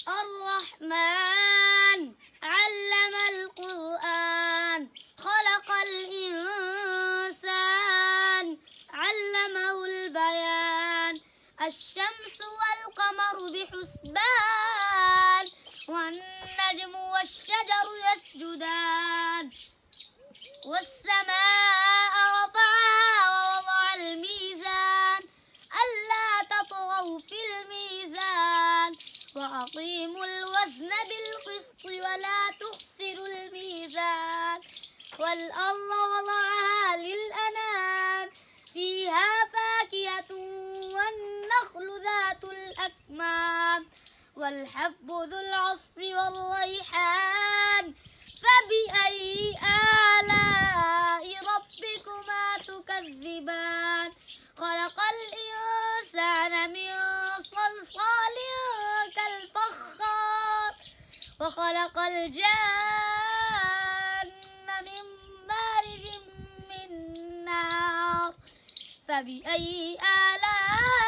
الرحمن علم القرآن خلق الإنسان علمه البيان الشمس والقمر بحسبان والنجم والشجر يسجدان والسماء رفعها ووضع الميزان ألا تطغوا في الميزان وأقيموا الوزن بالقسط ولا تخسروا الميزان والأرض وضعها للأنام فيها فاكهة والنخل ذات الأكمام والحب ذو العصف والريحان فبأي آلاء ربكما تكذبان خلق الإنسان من صلصال كالفخار وخلق الجان من مارج من نار فبأي آلاء